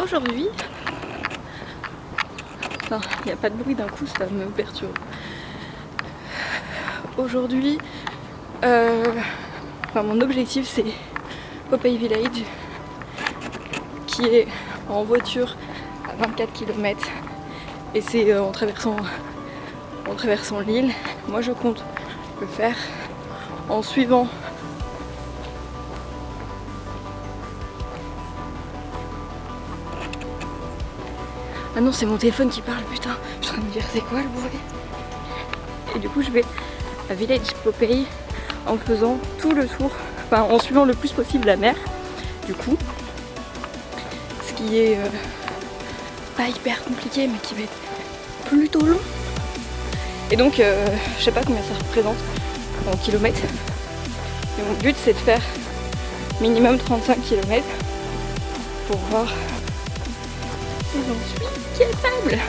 Aujourd'hui, non, il n'y a pas de bruit d'un coup, ça me perturbe. Aujourd'hui, mon objectif c'est Popeye Village, qui est en voiture à 24 km et c'est en traversant l'île. Moi je compte le faire en suivant ah non, c'est mon téléphone qui parle, putain, je suis en train de dire c'est quoi le bruit. Et du coup je vais à Village Popeye en faisant tout le tour, enfin en suivant le plus possible la mer du coup, ce qui est pas hyper compliqué mais qui va être plutôt long. Et donc je sais pas combien ça représente en kilomètres, mais mon but c'est de faire minimum 35 km pour voir si j'en suis capable.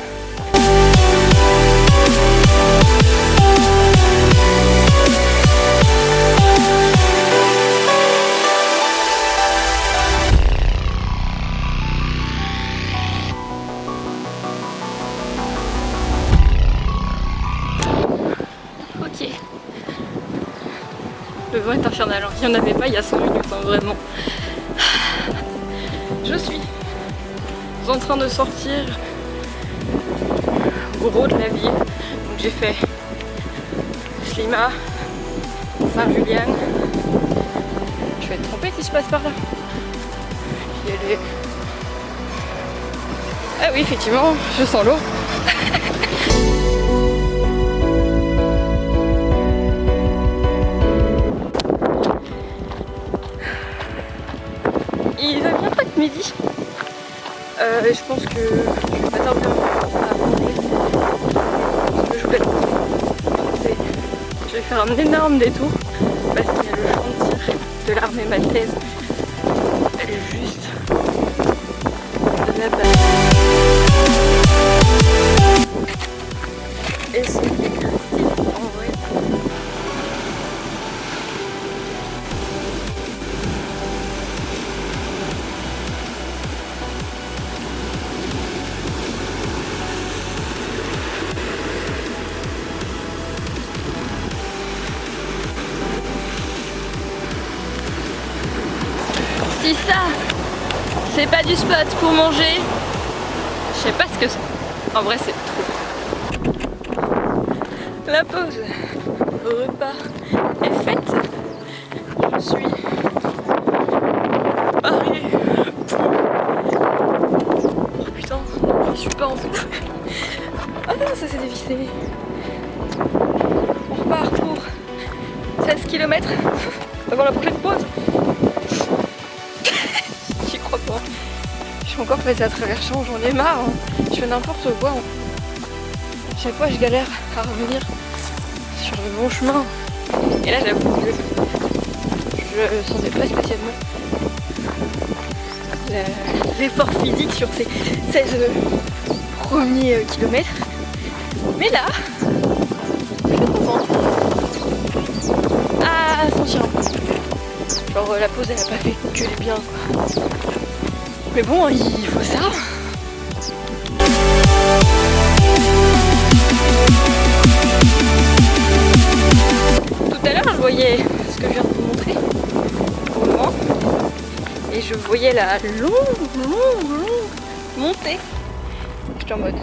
Ok. Le vent est infernal, il n'y en avait pas il y a 5 minutes, hein, vraiment. Je suis en train de sortir gros de la ville. Donc j'ai fait Sliema, Saint-Julien. Je vais être trompée si je passe par là. Puis elle est... Ah oui, effectivement, je sens l'eau. Il va bien pas être midi. Je pense que je vais pas tarder à manger. Je vais faire un énorme détour parce qu'il y a le champ de tir de l'armée maltaise. Elle est juste là-bas. Et c'est hyper stylé en vrai. Si ça, c'est pas du spot pour manger, je sais pas ce que c'est. En vrai, c'est trop. La pause repas est faite. Je suis parée. Oh putain, je suis pas en fait. Ah non, ça s'est dévissé. On repart pour 16 km avant la prochaine pause. Je suis encore passée à travers champs, j'en ai marre, hein. Je fais n'importe quoi. Chaque fois je galère à revenir sur le bon chemin. Et là j'avoue que je sentais pas spécialement l'effort physique sur ces 16 premiers kilomètres. Mais là, je suis contente. À sentir un peu. Genre la pause elle a pas fait que du bien quoi. Mais bon, il faut ça. Tout à l'heure, je voyais ce que je viens de vous montrer au loin. Et je voyais la longue montée. J'étais en mode,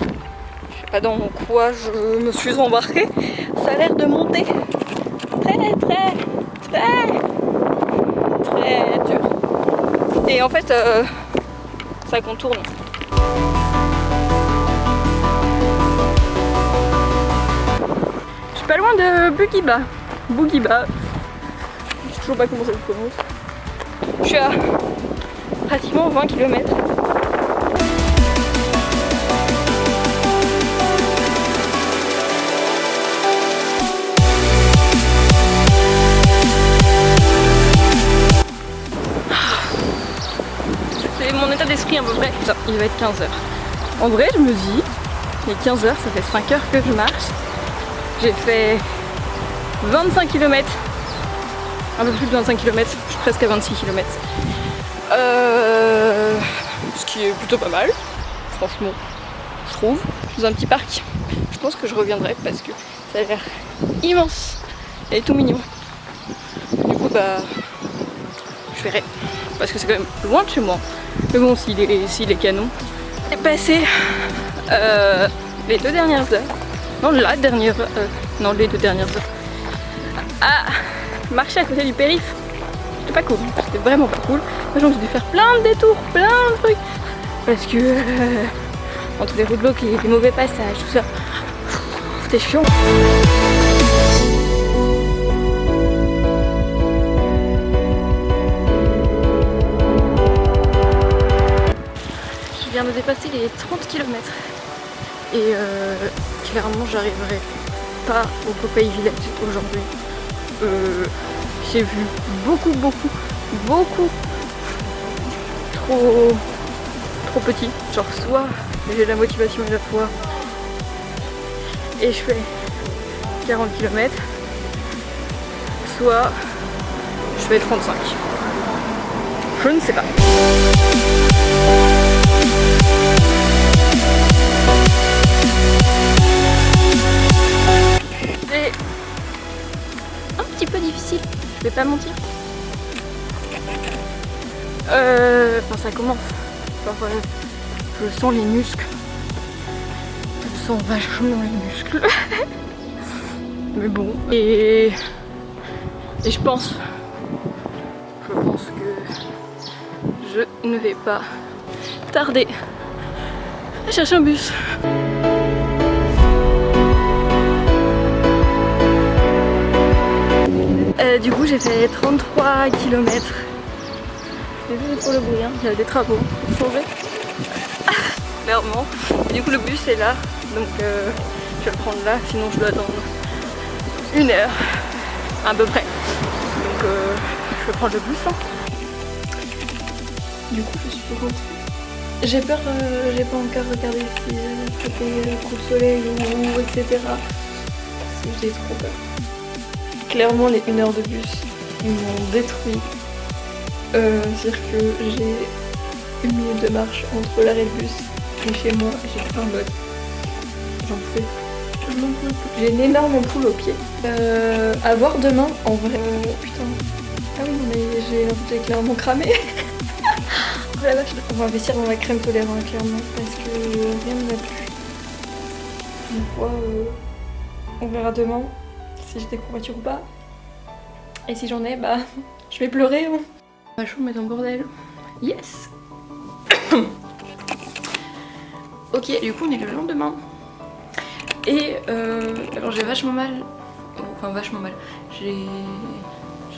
je sais pas dans quoi je me suis embarquée. Ça a l'air de monter très dur. Et en fait, ça contourne. Je suis pas loin de Bougiba. Je sais toujours pas comment ça se prononce. Je suis à pratiquement 20 km. C'est mon état d'esprit à peu près. Putain, il va être 15h. En vrai, je me dis, il est 15h, ça fait 5 heures que je marche. J'ai fait 25 km. Un peu plus de 25 km, je suis presque à 26 km. Ce qui est plutôt pas mal, franchement, je trouve, dans un petit parc. Je pense que je reviendrai parce que ça a l'air immense et tout mignon. Du coup, bah, je verrai parce que c'est quand même loin de chez moi. Mais bon, s'il est canon. J'ai passé les 2 dernières heures, non la dernière, non les 2 dernières heures, à marcher à côté du périph'. C'était pas cool, c'était vraiment pas cool. Moi j'ai dû faire plein de détours, plein de trucs. Parce que entre les roadblocks, les mauvais passages, tout ça, c'était chiant. Je viens de dépasser les 30 km. Et clairement j'arriverai pas au Popeye Village aujourd'hui. J'ai vu beaucoup trop petit. Genre soit j'ai la motivation à la fois et je fais 40 km, soit je fais 35. Je ne sais pas. C'est un petit peu difficile, je vais pas mentir. Enfin ça commence. Genre, je sens les muscles. Je sens vachement les muscles. Mais bon. Et je pense que je ne vais pas tarder à chercher un bus. Du coup j'ai fait 33 km. Désolée pour le bruit, hein. Il y a des travaux pour changer. Clairement. Et du coup le bus est là, donc je vais le prendre là, sinon je dois attendre 1 heure à peu près. Donc je vais prendre le bus. Hein. Du coup je suis rentrée. J'ai peur, j'ai pas encore regardé si c'était le coup de soleil ou etc. Parce que j'ai trop peur. Clairement les 1 heure de bus ils m'ont détruit. C'est-à-dire que j'ai 1 minute de marche entre l'arrêt de bus et chez moi, j'ai un mode. J'en peux plus. J'ai une énorme ampoule au pied. À voir demain, en vrai. Putain. Ah oui, mais j'ai clairement cramé. Oh la vache. On va investir dans la crème solaire, hein, clairement, parce que rien ne va plus. Une fois, on verra demain si j'ai des courbatures ou pas. Et si j'en ai, bah, je vais pleurer. Hein. Ma chambre est en bordel. Yes. Ok, du coup on est le lendemain. Et alors j'ai vachement mal. Enfin vachement mal. J'ai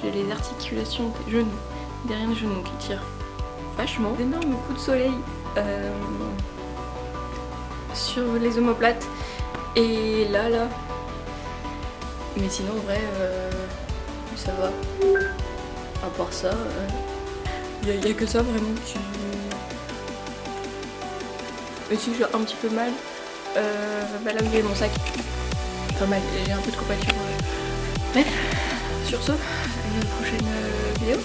les articulations des genoux, derrière les genoux qui tirent vachement. D'énormes coups de soleil sur les omoplates. Et là. Mais sinon en vrai ça va. À part ça, y a que ça vraiment qui... Et si j'ai un petit peu mal, bah là où j'ai mon sac. Enfin mal, j'ai un peu de courbature. Bref, sur ce, à la prochaine vidéo.